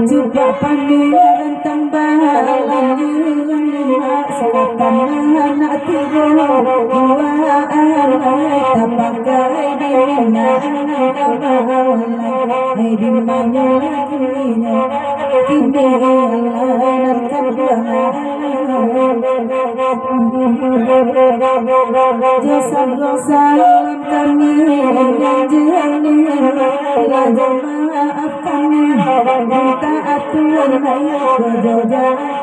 Juga panggilan tambahan sekarang anak tiga dua anak tapakai di mana di mana kini Allah dosa-dosa kami yang jani belajar maafkan minta aturan berjodoh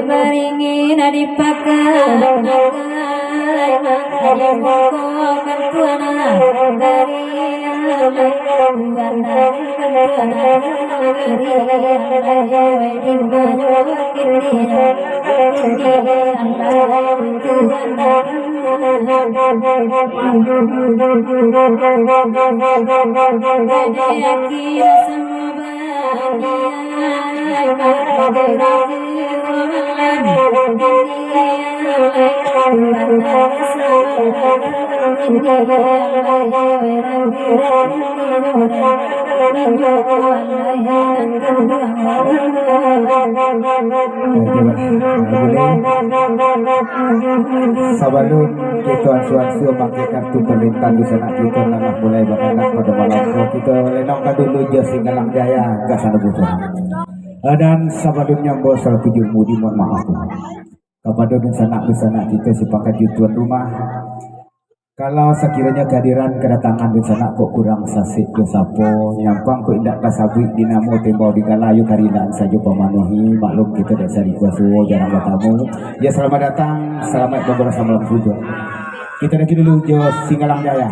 beringin dipakai Sabalun kita suan-suan pakai kartu perlintan di sana kita nak mulai beranak pada malam kita lenong kadulu Jos Singgalang Jaya ke sana bukan. Dan sabalun yang bos tujuh mudi mohon maaf. Kepada di sana kita sepakat tuan rumah. Kalau sekiranya kehadiran kedatangan di sana kok kurang sasik dosapo nyampang kok indak kasabi dinamo tembau di kalayu karilan saja pemanuhi maklum kita dasar kuasuo jarang bertamu ya selamat datang selamat beberapa malam juga kita lagi dulu Jos Singgalang Jaya.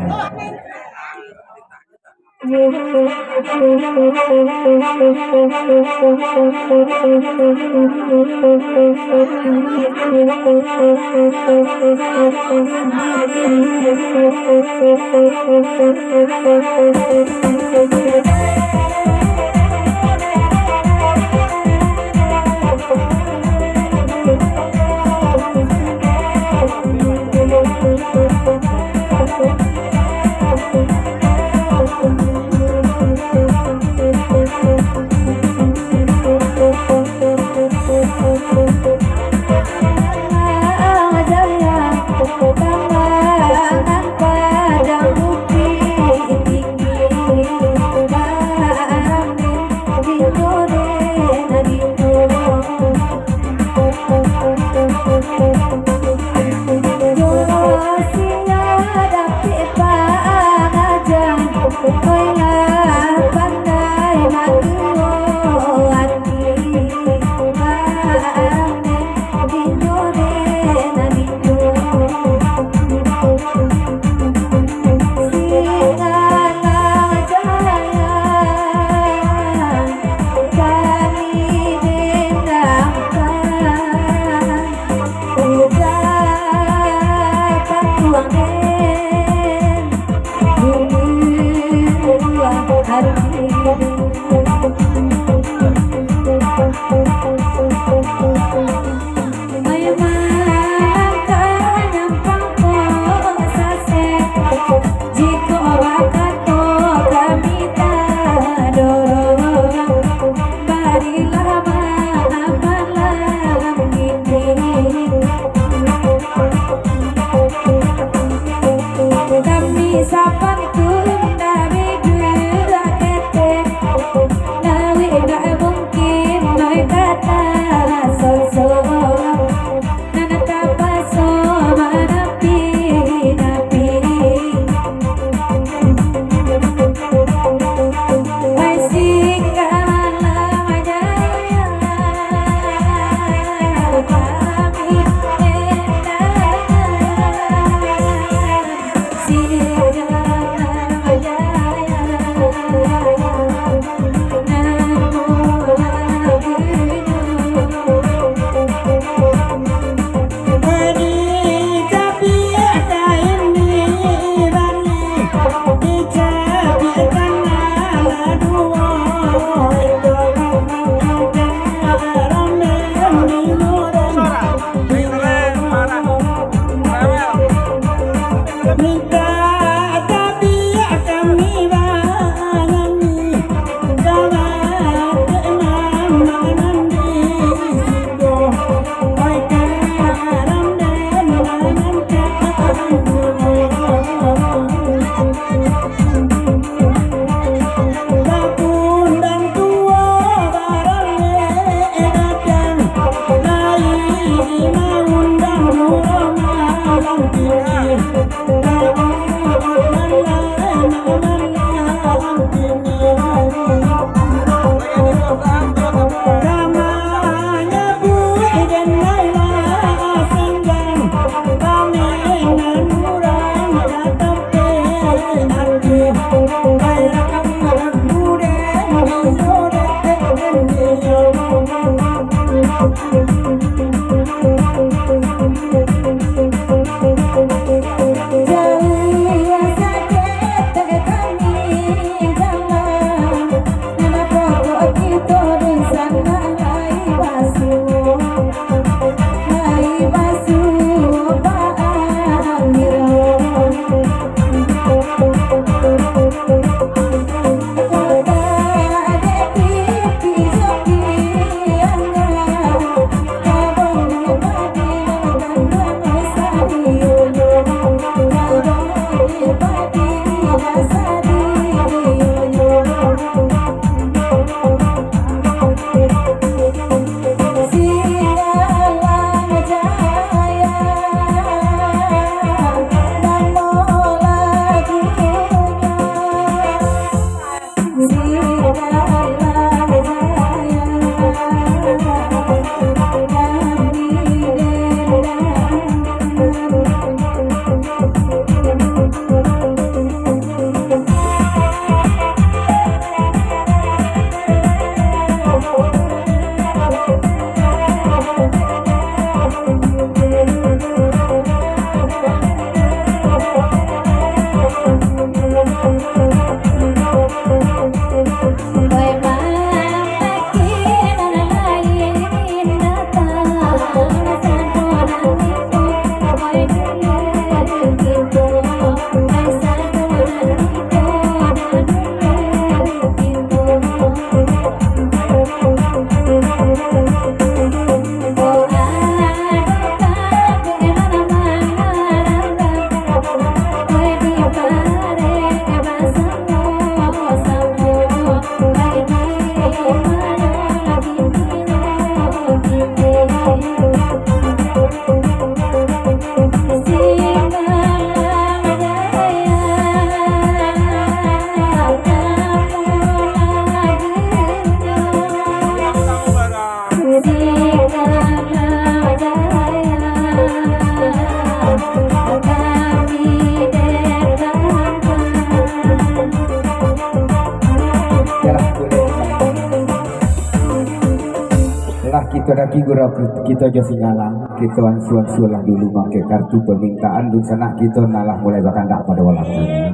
Kita lagi gurau kita jo singalang kita ansuan lah dulu pakai kartu permintaan dun sana kita nalah mulai bakandak pada walang ini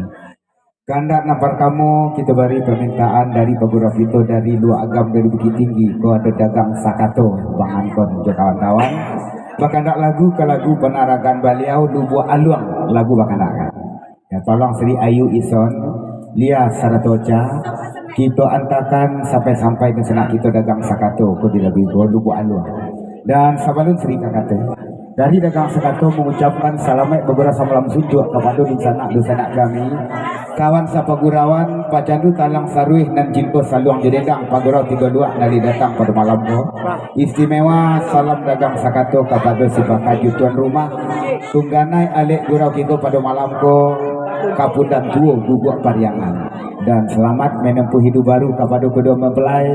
kandak nampar kamu kita beri permintaan dari pegurau kita dari luar agam dari Bukit Tinggi ko ada dagang sakato bangan kon jo kawan-kawan bakandak lagu ke lagu penaragan baliau lubu aluang lagu bakandak ya tolong Sri Ayu Ison Lia Saratoca kita antakan sampai ke sana kita dagang sakato ko di lebih lubu aluang dan sabalun Sri Kakate dari dagang sakato mengucapkan salamet beberapa malam sujud kepada di sana kami kawan sapagurawan pacandu talang saruih dan jinko saluang jededang pagurau 32 dari datang pada malam ko istimewa salam dagang sakato kepada si bakaju tuan rumah tungganai alik gurau kita pada malam ko kapundan tuo guguk pariangan dan selamat menempuh hidup baru kepada kedua mempelai.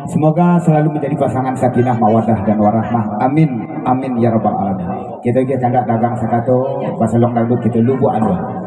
Semoga selalu menjadi pasangan sakinah mawadah dan warahmah. Amin amin ya rabbal alamin. Kita kandak dagang sakato pasalong dangdut kita lubu aluang.